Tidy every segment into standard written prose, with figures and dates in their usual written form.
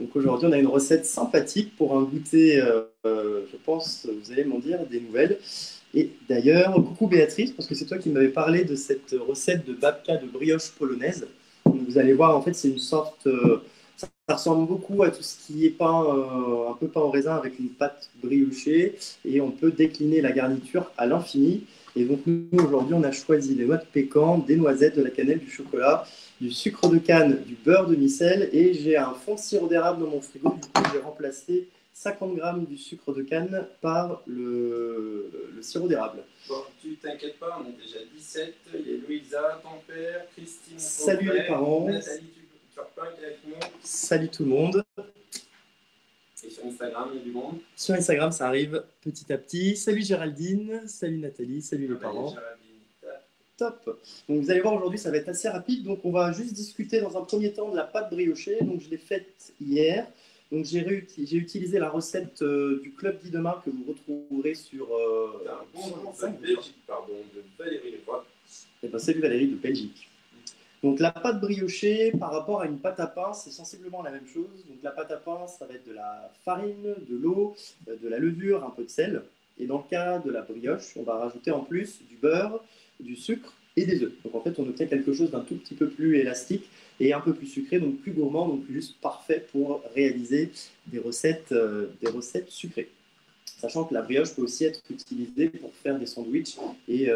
Donc aujourd'hui, on a une recette sympathique pour un goûter, je pense, vous allez m'en dire des nouvelles. Et d'ailleurs, coucou Béatrice, parce que c'est toi qui m'avais parlé de cette recette de babka de brioche polonaise. Donc vous allez voir, en fait, c'est une sorte, ça ressemble beaucoup à tout ce qui est pain, un peu pain au raisin avec une pâte briochée, et on peut décliner la garniture à l'infini. Et donc nous, aujourd'hui, on a choisi des noix de pécan, des noisettes, de la cannelle, du chocolat, du sucre de canne, du beurre de micelle, et j'ai un fond de sirop d'érable dans mon frigo. Du coup, j'ai remplacé 50 grammes du sucre de canne par le sirop d'érable. Bon, tu t'inquiètes pas, on est déjà 17. Il y a Louisa, ton père, Christine, ton Salut frère, les parents. Nathalie, tu repars avec nous. Salut tout le monde. Et sur Instagram, il y a du monde. Sur Instagram, ça arrive petit à petit. Salut Géraldine, salut Nathalie, salut les parents. Top. Donc vous allez voir, aujourd'hui, ça va être assez rapide. Donc on va juste discuter dans un premier temps de la pâte briochée. Donc je l'ai faite hier. Donc j'ai utilisé la recette du Club d'Idemain que vous retrouverez sur... un bonjour de Belgique, pardon, de Valérie Leroy. Et ben, salut Valérie de Belgique. Donc la pâte briochée par rapport à une pâte à pain, c'est sensiblement la même chose. Donc la pâte à pain, ça va être de la farine, de l'eau, de la levure, un peu de sel. Et dans le cas de la brioche, on va rajouter en plus du beurre, du sucre et des œufs. Donc en fait, on obtient quelque chose d'un tout petit peu plus élastique et un peu plus sucré, donc plus gourmand, donc juste parfait pour réaliser des recettes sucrées. Sachant que la brioche peut aussi être utilisée pour faire des sandwichs et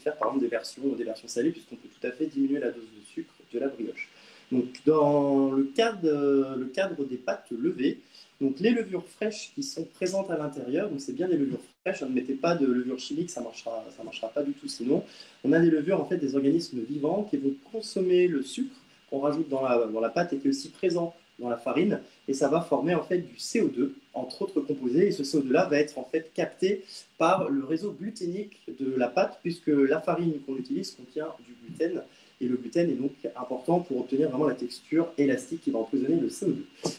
faire par exemple des versions salées, puisqu'on peut tout à fait diminuer la dose de sucre de la brioche. Donc dans le cadre des pâtes levées, donc les levures fraîches qui sont présentes à l'intérieur, donc c'est bien des levures fraîches, ne mettez pas de levure chimique, ça marchera pas du tout sinon. On a des levures, en fait, des organismes vivants qui vont consommer le sucre qu'on rajoute dans la pâte et qui est aussi présent dans la farine, et ça va former en fait du CO2, entre autres composés, et ce CO2-là va être en fait capté par le réseau gluténique de la pâte, puisque la farine qu'on utilise contient du gluten, et le gluten est donc important pour obtenir vraiment la texture élastique qui va emprisonner le CO2.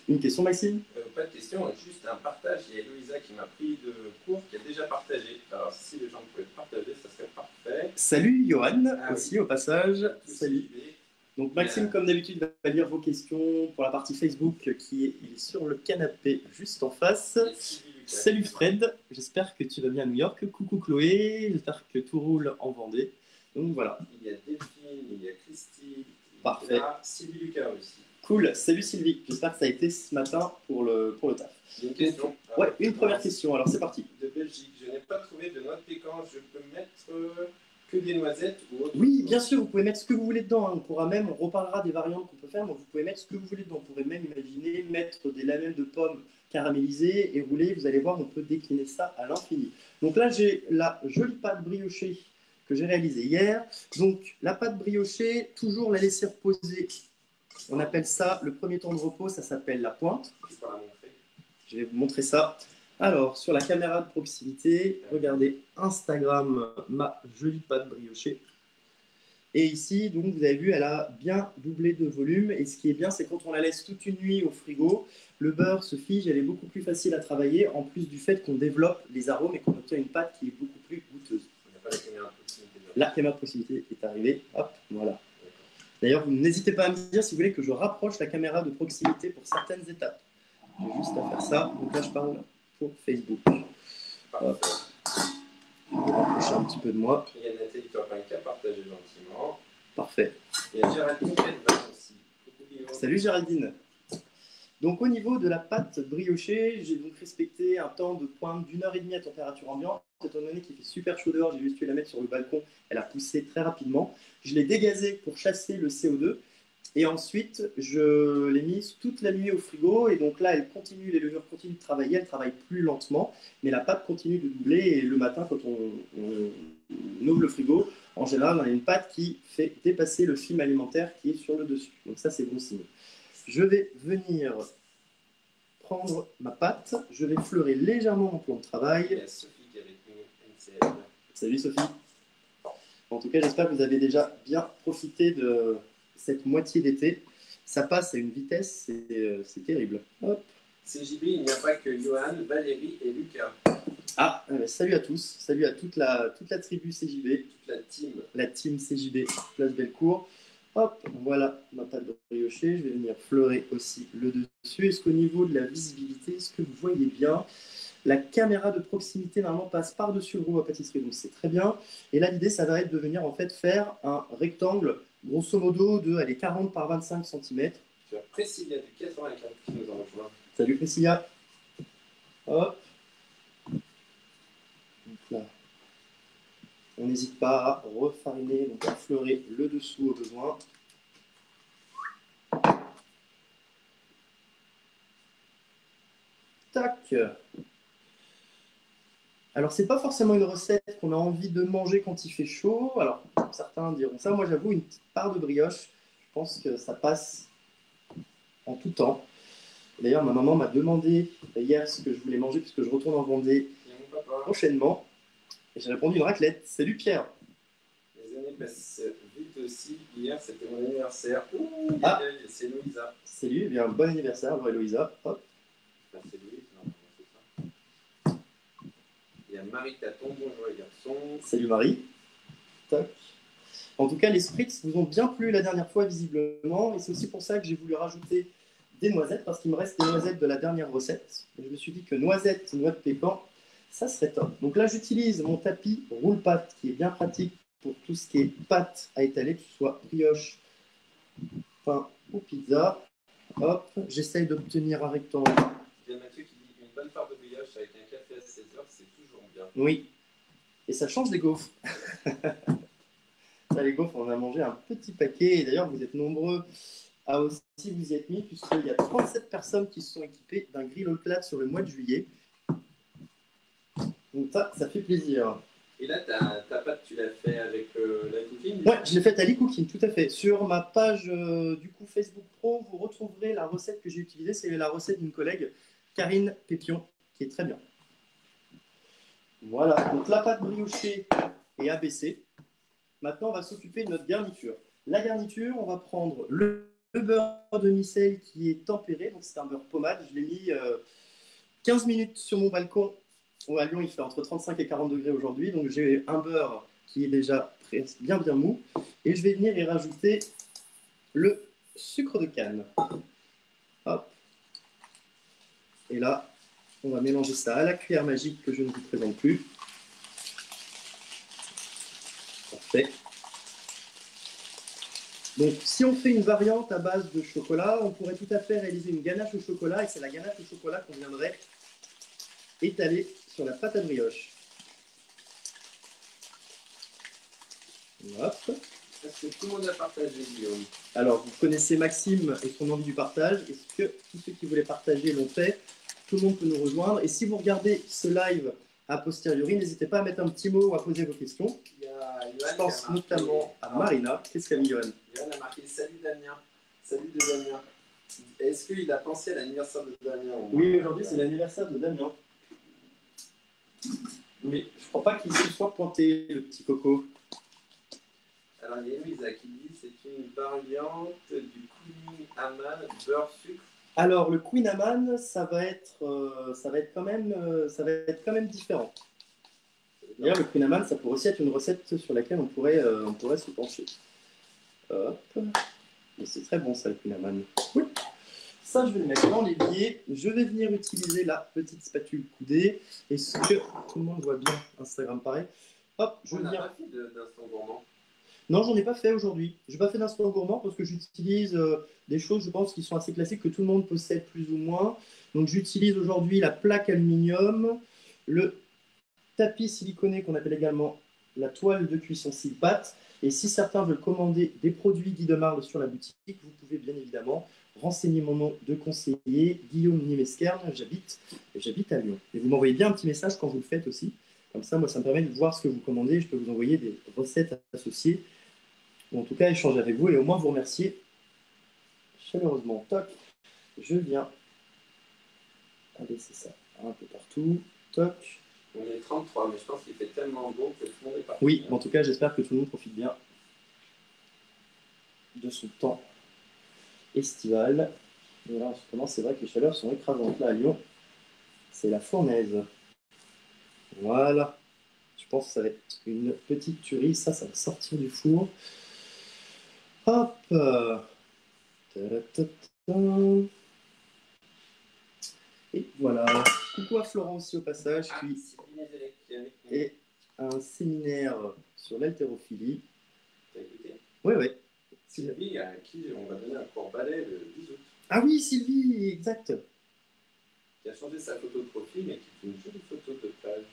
Une question, Maxime? Pas de question, juste un partage. Il y a Louisa qui m'a pris de cours, qui a déjà partagé. Alors si les gens pouvaient partager, ça serait parfait. Salut Johan, aussi au passage. Salut. Idées. Donc Maxime, comme d'habitude, va lire vos questions pour la partie Facebook qui est sur le canapé juste en face. Salut Fred, j'espère que tu vas bien à New York. Coucou Chloé, j'espère que tout roule en Vendée. Donc voilà. Il y a Delphine, il y a Christine, parfait. Il y a Sylvie Lucas aussi. Cool, salut Sylvie, j'espère que ça a été ce matin pour le taf. Une question. Ouais, une première question, alors c'est parti. De Belgique, je n'ai pas trouvé de noix de pécan, je peux mettre que des noisettes ou autre? Oui, bien sûr, vous pouvez mettre ce que vous voulez dedans. Hein. On reparlera des variantes qu'on peut faire, mais vous pouvez mettre ce que vous voulez dedans. On pourrait même imaginer mettre des lamelles de pommes caramélisées et roulées. Vous allez voir, on peut décliner ça à l'infini. Donc là, j'ai la jolie pâte briochée que j'ai réalisée hier. Donc la pâte briochée, toujours la laisser reposer. On appelle ça le premier temps de repos, ça s'appelle la pointe. Je vais vous montrer ça. Alors, sur la caméra de proximité, regardez Instagram, ma jolie pâte briochée. Et ici, donc, vous avez vu, elle a bien doublé de volume. Et ce qui est bien, c'est quand on la laisse toute une nuit au frigo, le beurre se fige, elle est beaucoup plus facile à travailler, en plus du fait qu'on développe les arômes et qu'on obtient une pâte qui est beaucoup plus goûteuse. La caméra de proximité est arrivée. Hop, voilà. D'ailleurs, n'hésitez pas à me dire si vous voulez que je rapproche la caméra de proximité pour certaines étapes. J'ai juste à faire ça. Donc là, je parle pour Facebook. Hop. Je vais rapprocher un petit peu de moi. Il y a Nathalie Turpin qui a partagé gentiment. Parfait. Il y a Géraldine qui est aussi. Salut Géraldine. Donc au niveau de la pâte briochée, j'ai donc respecté un temps de pointe d'1 h 30 à température ambiante. Étant donné qu'il fait super chaud dehors, j'ai juste pu la mettre sur le balcon. Elle a poussé très rapidement. Je l'ai dégazée pour chasser le CO2. Et ensuite, je l'ai mise toute la nuit au frigo. Et donc là, les levures continuent de travailler. Elles travaillent plus lentement. Mais la pâte continue de doubler. Et le matin, quand on ouvre le frigo, en général, on a une pâte qui fait dépasser le film alimentaire qui est sur le dessus. Donc ça, c'est bon signe. Je vais venir prendre ma pâte. Je vais fleurer légèrement mon plan de travail. Il y a Sophie qui est avec nous. Salut Sophie. En tout cas, j'espère que vous avez déjà bien profité de cette moitié d'été. Ça passe à une vitesse, c'est terrible. Hop. CJB, il n'y a pas que Johan, Valérie et Lucas. Ah, salut à tous. Salut à toute la tribu CJB. Toute la team. La team CJB, Place Bellecour. Hop, voilà ma pâte briocher. Je vais venir fleurer aussi le dessus. Est-ce qu'au niveau de la visibilité, est-ce que vous voyez bien? La caméra de proximité, normalement, passe par-dessus le rouleau à pâtisserie, donc c'est très bien. Et là, l'idée, ça va être de venir en fait faire un rectangle, grosso modo, de 40 par 25 cm. Tu as Priscilla du 84 qui nous en rejoint. Salut Priscilla. Hop. Donc là, on n'hésite pas à refariner, donc à fleurer le dessous au besoin. Tac. Alors, c'est pas forcément une recette qu'on a envie de manger quand il fait chaud. Alors, certains diront ça. Moi, j'avoue, une petite part de brioche, je pense que ça passe en tout temps. D'ailleurs, ma maman m'a demandé hier ce que je voulais manger puisque je retourne en Vendée prochainement. Et j'ai répondu une raclette. Salut Pierre. Les années passent vite aussi. Hier, c'était mon anniversaire. Ouh, c'est Loïsa. Salut, eh bien, bon anniversaire, alors Eloïsa. Hop. Bah, c'est Louise, non, c'est ça. Il y a Marie Taton, bonjour les garçons. Salut Marie. Toc. En tout cas, les spritz vous ont bien plu la dernière fois, visiblement. Et c'est aussi pour ça que j'ai voulu rajouter des noisettes, parce qu'il me reste des noisettes de la dernière recette. Et je me suis dit que noisettes, noix de pécan, ça serait top. Donc là, j'utilise mon tapis roule-pâte, qui est bien pratique pour tout ce qui est pâte à étaler, que ce soit brioche, pain ou pizza. Hop, j'essaye d'obtenir un rectangle. Il y a Mathieu qui dit une bonne part de brioche avec un café à 16 heures, c'est toujours bien. Oui, et ça change des gaufres. Ça, les gaufres, on en a mangé un petit paquet. Et d'ailleurs, vous êtes nombreux à aussi vous y être mis, puisqu'il y a 37 personnes qui se sont équipées d'un grill au plat sur le mois de juillet. Donc ça fait plaisir. Et là, ta pâte, tu l'as fait avec la cooking? Ouais, je l'ai faite à l'e-cooking, tout à fait. Sur ma page du coup Facebook Pro, vous retrouverez la recette que j'ai utilisée. C'est la recette d'une collègue, Karine Pépion, qui est très bien. Voilà, donc la pâte briochée est abaissée. Maintenant, on va s'occuper de notre garniture. La garniture, on va prendre le beurre de micelle qui est tempéré. Donc c'est un beurre pommade. Je l'ai mis 15 minutes sur mon balcon. À Lyon, il fait entre 35 et 40 degrés aujourd'hui. Donc j'ai un beurre qui est déjà bien mou. Et je vais venir y rajouter le sucre de canne. Hop. Et là, on va mélanger ça à la cuillère magique que je ne vous présente plus. Parfait. Donc, si on fait une variante à base de chocolat, on pourrait tout à fait réaliser une ganache au chocolat, et c'est la ganache au chocolat qu'on viendrait étaler sur la pâte à brioche. Hop. Est-ce que tout le monde a partagé, Guillaume? Alors, vous connaissez Maxime et son envie du partage. Est-ce que tous ceux qui voulaient partager l'ont fait? Tout le monde peut nous rejoindre. Et si vous regardez ce live a posteriori, n'hésitez pas à mettre un petit mot ou à poser vos questions. Je pense notamment à Marina. Qu'est-ce qu'a mis Johan? Johan a marqué « Salut Damien ». Salut de Damien. Est-ce qu'il a pensé à l'anniversaire de Damien? Oui, aujourd'hui c'est l'anniversaire de Damien. Mais je ne crois pas qu'il se soit pointé, le petit coco. Alors il y a Louisa qui dit que c'est une variante du Queen Amman beurre sucre. Alors le Queen Amman, ça va être quand même différent. D'ailleurs, le Queen Amman, ça pourrait aussi être une recette sur laquelle on pourrait se pencher. Hop. Mais c'est très bon ça, le Queen Amman. Oui. Ça, je vais le mettre dans l'évier. Je vais venir utiliser la petite spatule coudée. Est-ce que tout le monde voit bien Instagram pareil? Hop, je vais venir. On n'a pas fait d'instant gourmand. Non, j'en ai pas fait aujourd'hui. Je n'ai pas fait d'instant gourmand parce que j'utilise des choses, je pense, qui sont assez classiques, que tout le monde possède plus ou moins. Donc, j'utilise aujourd'hui la plaque aluminium, le tapis siliconé qu'on appelle également la toile de cuisson Silpat. Et si certains veulent commander des produits Guy de Marle sur la boutique, vous pouvez bien évidemment renseigner mon nom de conseiller, Guillaume Nimesquerne, j'habite à Lyon. Et vous m'envoyez bien un petit message quand vous le faites aussi. Comme ça, moi, ça me permet de voir ce que vous commandez. Je peux vous envoyer des recettes associées, ou en tout cas échanger avec vous et au moins vous remercier chaleureusement. Toc, je viens. Allez, c'est ça, un peu partout. Toc. On est 33, mais je pense qu'il fait tellement beau que tout le monde est parti. Oui, en tout cas, j'espère que tout le monde profite bien de ce temps estival. Et là, en ce moment, c'est vrai que les chaleurs sont écrasantes. Là, à Lyon, c'est la fournaise. Voilà. Je pense que ça va être une petite tuerie. Ça va sortir du four. Hop. Tadatatam. Et voilà. Coucou à Florent aussi au passage, qui est un séminaire sur l'haltérophilie. T'as écouté? Ouais, ouais. Sylvie, à qui on va donner un cours ballet le 10 août. Ah oui, Sylvie, exact. Qui a changé sa photo de profil, mais qui fait une jolie photo de plage.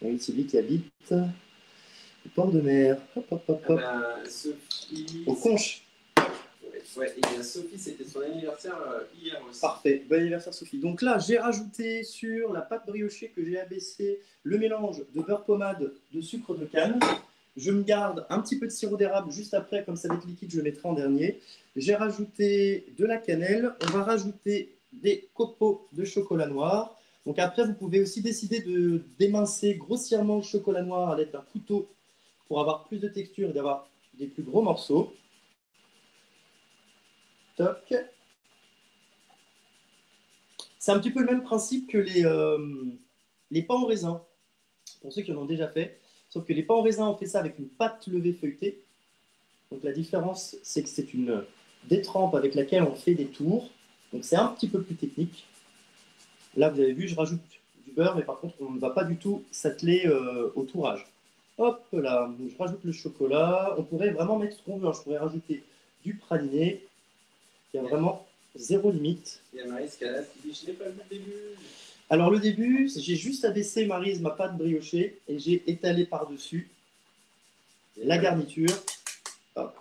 Oui, Sylvie qui habite au port de mer. Hop, hop, hop, hop. Sophie. Au Conche. Ouais, et bien Sophie, c'était son anniversaire hier aussi. Parfait, bon anniversaire Sophie. Donc là, j'ai rajouté sur la pâte briochée que j'ai abaissée le mélange de beurre pommade, de sucre de canne. Je me garde un petit peu de sirop d'érable juste après, comme ça va être liquide, je le mettrai en dernier. J'ai rajouté de la cannelle. On va rajouter des copeaux de chocolat noir. Donc après, vous pouvez aussi décider de d'émincer grossièrement le chocolat noir à l'aide d'un couteau pour avoir plus de texture et d'avoir des plus gros morceaux. Toc. C'est un petit peu le même principe que les pains au raisin, pour ceux qui en ont déjà fait. Sauf que les pains au raisin, on fait ça avec une pâte levée feuilletée. Donc la différence, c'est que c'est une détrempe avec laquelle on fait des tours. Donc c'est un petit peu plus technique. Là, vous avez vu, je rajoute du beurre, mais par contre, on ne va pas du tout s'atteler au tourage. Hop là, donc je rajoute le chocolat. On pourrait vraiment mettre ce qu'on veut. Je pourrais rajouter du praliné. Il y a vraiment zéro limite. Il y a Marie Scalaz qui dit: je n'ai pas vu le début. Alors le début, j'ai juste abaissé Maryse ma pâte briochée et j'ai étalé par-dessus la garniture. Hop.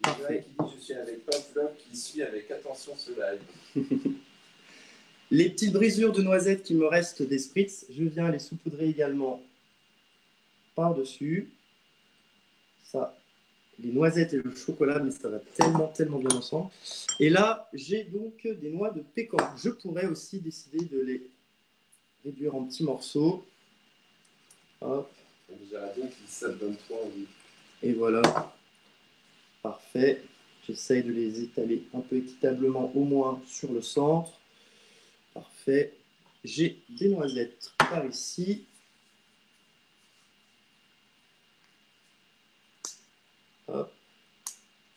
Parfait. Qui dit: je suis avec Pavlov qui suit avec attention ce live. Les petites brisures de noisettes qui me restent des spritz, je viens les saupoudrer également par-dessus. Ça, les noisettes et le chocolat, mais ça va tellement, tellement bien ensemble. Et là, j'ai donc des noix de pécan. Je pourrais aussi décider de les réduire en petits morceaux. Hop. Ça donne trop envie. Et voilà. Parfait. J'essaye de les étaler un peu équitablement, au moins sur le centre. Parfait. J'ai des noisettes par ici. Hop.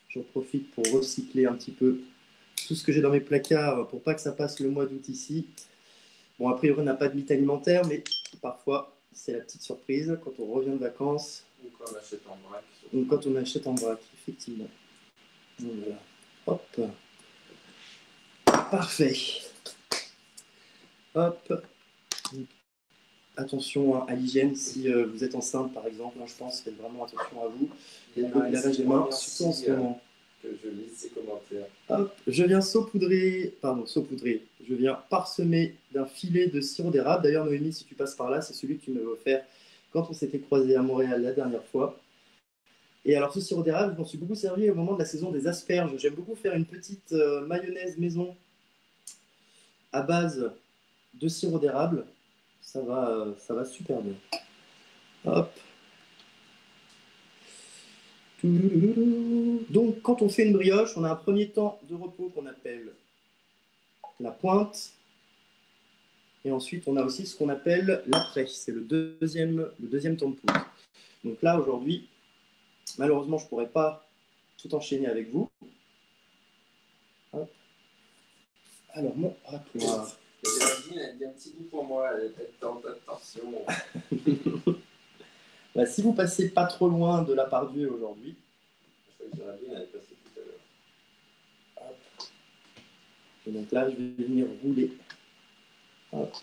J'en profite pour recycler un petit peu tout ce que j'ai dans mes placards pour pas que ça passe le mois d'août ici. Bon, a priori, on n'a pas de mythe alimentaire, mais parfois, c'est la petite surprise quand on revient de vacances. Ou quand on achète en vrac. Ou quand on achète en vrac, effectivement. Donc, voilà. Hop. Parfait. Hop. Attention à l'hygiène si vous êtes enceinte, par exemple. Moi, je pense, faites vraiment attention à vous. Et le lavage des mains, surtout en ce moment. Que je lis ces commentaires. Hop, je viens saupoudrer, je viens parsemer d'un filet de sirop d'érable. D'ailleurs, Noémie, si tu passes par là, c'est celui que tu m'avais offert quand on s'était croisés à Montréal la dernière fois. Et alors, ce sirop d'érable, je m'en suis beaucoup servi au moment de la saison des asperges. J'aime beaucoup faire une petite mayonnaise maison à base de sirop d'érable. Ça va super bien. Hop. Donc, quand on fait une brioche, on a un premier temps de repos qu'on appelle la pointe. Et ensuite, on a aussi ce qu'on appelle l'après. C'est le deuxième temps de pointe. Donc là, aujourd'hui, malheureusement, je ne pourrais pas tout enchaîner avec vous. Hop. Alors, mon racloir. Géraldine, elle dit un petit bout pour moi, elle est en attention. Bah, si vous passez pas trop loin de la Pardieu aujourd'hui. Je crois que Géraldine, elle est passée tout à l'heure. Hop. Et donc là, je vais venir rouler. Hop.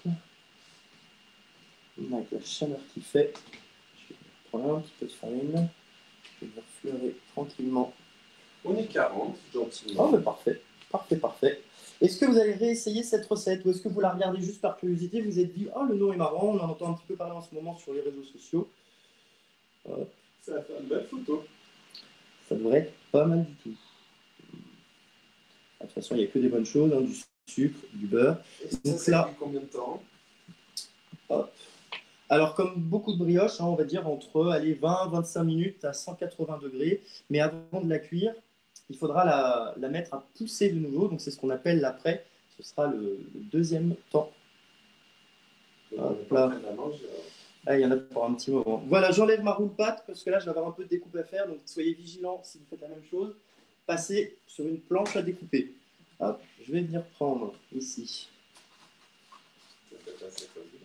Avec la chaleur qu'il fait, je vais prendre un petit peu de farine. Je vais fleurer tranquillement. On est 40, gentiment. Oh, mais parfait. Parfait, parfait. Est-ce que vous allez réessayer cette recette ou est-ce que vous la regardez juste par curiosité? Vous vous êtes dit, oh, le nom est marrant, on en entend un petit peu parler en ce moment sur les réseaux sociaux. Hop. Ça va faire une belle photo. Ça devrait être pas mal du tout. De toute façon, il n'y a que des bonnes choses, hein, du sucre, du beurre. Et ça là, combien de temps? Hop. Alors, comme beaucoup de brioches, hein, on va dire entre 20-25 minutes à 180 degrés. Mais avant de la cuire, il faudra la mettre à pousser de nouveau. Donc, c'est ce qu'on appelle l'après. Ce sera le deuxième temps. Hop là. Ah, il y en a pour un petit moment. Voilà, j'enlève ma roule pâte parce que là, je vais avoir un peu de découpe à faire. Donc, soyez vigilants si vous faites la même chose. passer sur une planche à découper. Hop, je vais venir prendre ici.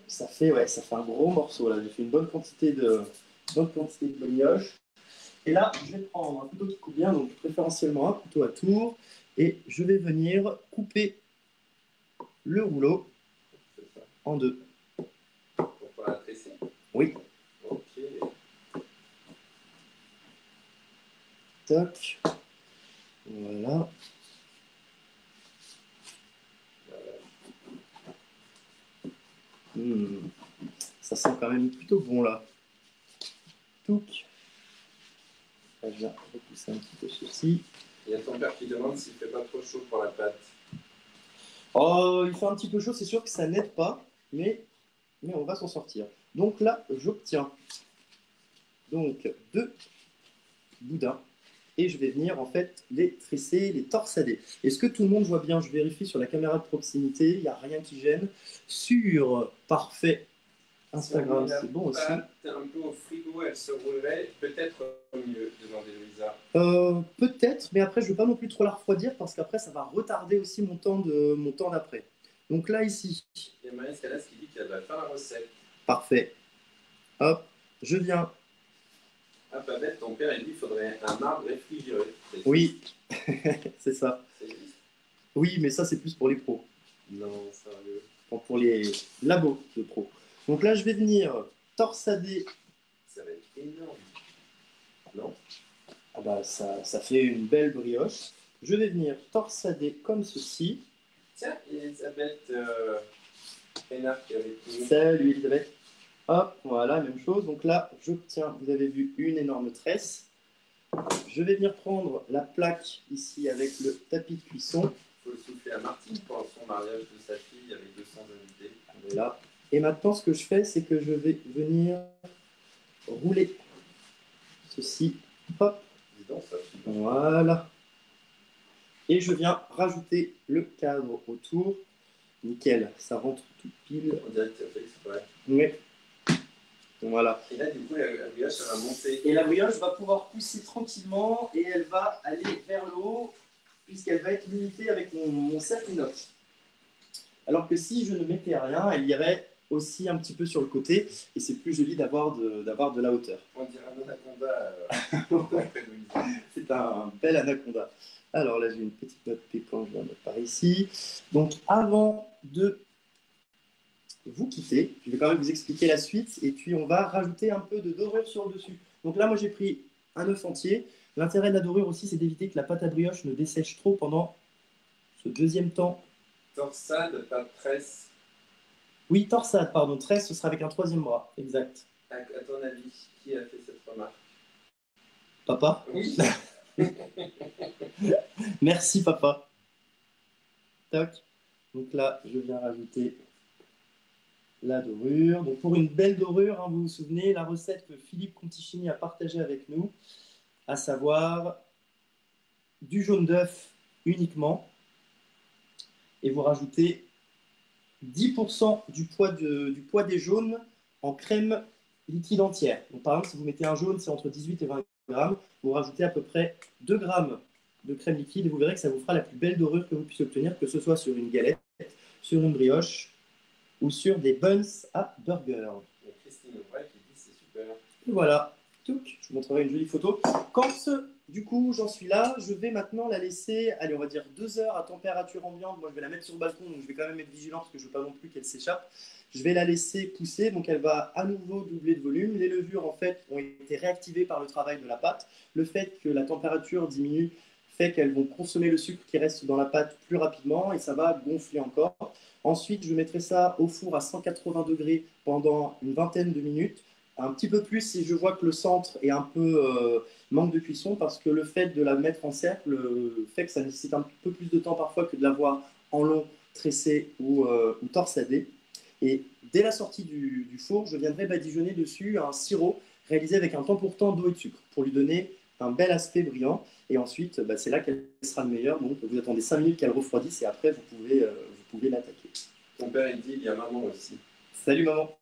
Ça fait un gros morceau là. J'ai fait une bonne quantité de brioche. Et là, je vais prendre un couteau qui coupe bien, donc préférentiellement un couteau à tour, et je vais venir couper le rouleau en deux. Pour pas la tresser? Oui. Ok. Toc. Voilà. Ça sent quand même plutôt bon là. Touc. Je viens repousser un petit peu ceci. Il y a ton père qui demande s'il ne fait pas trop chaud pour la pâte. Oh, il fait un petit peu chaud, c'est sûr que ça n'aide pas, mais on va s'en sortir. Donc là, j'obtiens donc 2 boudins et je vais venir en fait les tresser, les torsader. Est-ce que tout le monde voit bien? Je vérifie sur la caméra de proximité, il n'y a rien qui gêne. Sur parfait Instagram, c'est bon aussi. Un peu au frigo, elle se roulerait peut-être mieux, demandait Louisa. Peut-être, mais après je ne veux pas non plus trop la refroidir parce qu'après ça va retarder aussi mon temps d'après. Donc là ici. Il y a Marie Scalas qui dit qu'elle va faire la recette. Parfait. Hop, je viens. Ah, pas bête, ton père, il dit qu'il faudrait un marbre réfrigéré. Oui, c'est ça. C'est juste. Oui, mais ça, c'est plus pour les pros. Non, sérieux. Pour les labos de pros. Donc là, je vais venir torsader. Ça va être énorme. Non? Ah bah, ça fait une belle brioche. Je vais venir torsader comme ceci. Tiens, Elisabeth Pénard qui est avec nous. Salut Elisabeth. Hop, voilà, même chose. Donc là, j'obtiens, vous avez vu, une énorme tresse. Je vais venir prendre la plaque ici avec le tapis de cuisson. Il faut le souffler à Martine pour son mariage de sa fille avec 200 invités. Voilà. Et maintenant, ce que je fais, c'est que je vais venir rouler ceci. Hop. Dis donc, ça. Voilà. Et je viens rajouter le cadre autour. Nickel, ça rentre tout pile. On dirait que tu as fait exprès. Oui. Voilà. Et là, du coup, la brioche, elle va monter. Et la brioche va pouvoir pousser tranquillement et elle va aller vers le haut puisqu'elle va être limitée avec mon cercle inox. Alors que si je ne mettais rien, elle irait aussi un petit peu sur le côté et c'est plus joli d'avoir de la hauteur. On dirait un anaconda. C'est un bel anaconda. Alors là, j'ai une petite note piquante, je vais la mettre par ici. Donc avant de vous quitter, je vais quand même vous expliquer la suite et puis on va rajouter un peu de dorure sur le dessus. Donc là, moi j'ai pris un œuf entier. L'intérêt de la dorure aussi, c'est d'éviter que la pâte à brioche ne dessèche trop pendant ce deuxième temps. Torsade, pas tresse. Oui, torsade, pardon. Tresse, ce sera avec un troisième bras. Exact. À ton avis, qui a fait cette remarque? Papa? Oui. Merci, papa. Toc. Donc là, je viens rajouter la dorure. Donc pour une belle dorure, hein, vous vous souvenez, la recette que Philippe Conticini a partagée avec nous, à savoir du jaune d'œuf uniquement, et vous rajoutez 10% du poids des jaunes en crème liquide entière. Donc par exemple, si vous mettez un jaune, c'est entre 18 et 20 grammes, vous rajoutez à peu près 2 grammes de crème liquide et vous verrez que ça vous fera la plus belle dorure que vous puissiez obtenir, que ce soit sur une galette, sur une brioche ou sur des buns à burger. Christine Aubray qui dit c'est super. Et voilà, je vous montrerai une jolie photo. Quand du coup j'en suis là, je vais maintenant la laisser, allez on va dire 2 heures à température ambiante. Moi je vais la mettre sur le balcon, donc je vais quand même être vigilant parce que je ne veux pas non plus qu'elle s'échappe. Je vais la laisser pousser, donc elle va à nouveau doubler de volume. Les levures en fait ont été réactivées par le travail de la pâte. Le fait que la température diminue fait qu'elles vont consommer le sucre qui reste dans la pâte plus rapidement et ça va gonfler encore. Ensuite, je mettrai ça au four à 180 degrés pendant une vingtaine de minutes. Un petit peu plus si je vois que le centre est un peu manque de cuisson parce que le fait de la mettre en cercle fait que ça nécessite un peu plus de temps parfois que de l'avoir en long, tressé ou torsadé. Et dès la sortie du four, je viendrai badigeonner dessus un sirop réalisé avec un temps pour temps d'eau et de sucre pour lui donner un bel aspect brillant. Et ensuite, c'est là qu'elle sera le meilleur. Donc, vous attendez 5 minutes qu'elle refroidisse et après, vous pouvez l'attaquer. Ton père, il dit, il y a maman aussi. Salut maman.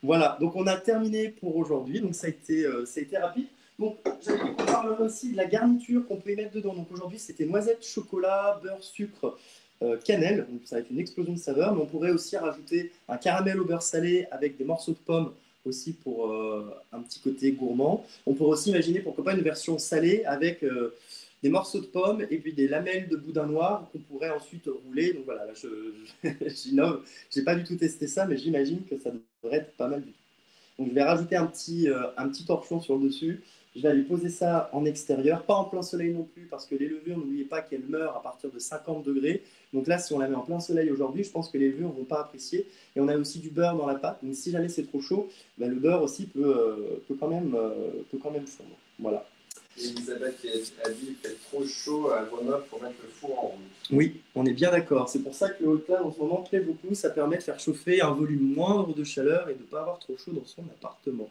Voilà, donc on a terminé pour aujourd'hui. Donc, ça a été rapide. Donc, Donc, j'aimerais qu'on parle aussi de la garniture qu'on peut y mettre dedans. Donc aujourd'hui, c'était noisettes, chocolat, beurre, sucre, cannelle. Donc ça va être une explosion de saveurs. Mais on pourrait aussi rajouter un caramel au beurre salé avec des morceaux de pommes aussi pour un petit côté gourmand. On pourrait aussi imaginer pourquoi pas une version salée avec des morceaux de pommes et puis des lamelles de boudin noir qu'on pourrait ensuite rouler. Donc voilà, là, j'innove. Je n'ai pas du tout testé ça, mais j'imagine que ça devrait être pas mal du tout. Donc je vais rajouter un petit torchon sur le dessus. Je vais aller poser ça en extérieur, pas en plein soleil non plus, parce que les levures, n'oubliez pas qu'elles meurent à partir de 50 degrés. Donc là, si on la met en plein soleil aujourd'hui, je pense que les levures ne vont pas apprécier. Et on a aussi du beurre dans la pâte, donc si jamais c'est trop chaud, ben le beurre aussi peut quand même fondre. Voilà. Et Elisabeth a dit qu'il fait trop chaud à Grenoble pour mettre le four en route. Oui, on est bien d'accord. C'est pour ça que le hot-plan en ce moment plaît beaucoup. Ça permet de faire chauffer un volume moindre de chaleur et de ne pas avoir trop chaud dans son appartement.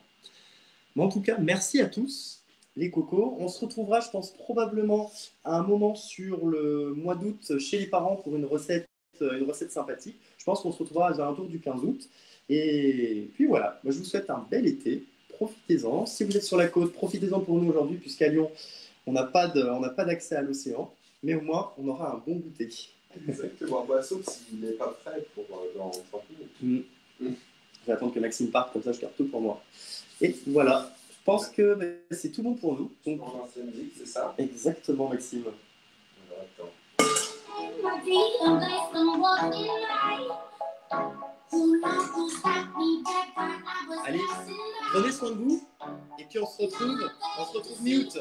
Mais en tout cas, merci à tous, les cocos. On se retrouvera, je pense, probablement à un moment sur le mois d'août chez les parents pour une recette sympathique. Je pense qu'on se retrouvera à l'entour du 15 août. Et puis voilà, moi, je vous souhaite un bel été. Profitez-en. Si vous êtes sur la côte, profitez-en pour nous aujourd'hui, puisqu'à Lyon, on n'a pas d'accès à l'océan. Mais au moins, on aura un bon goûter. Exactement, bah, sauf s'il n'est pas prêt pour dans 30 minutes. Je vais attendre que Maxime parte, comme ça je garde tout pour moi. Et voilà, je pense que c'est tout bon pour nous. Donc, pour l'ancienne musique, c'est ça? Exactement, Maxime. Attends. Allez, prenez soin de vous, et puis on se retrouve mi-août.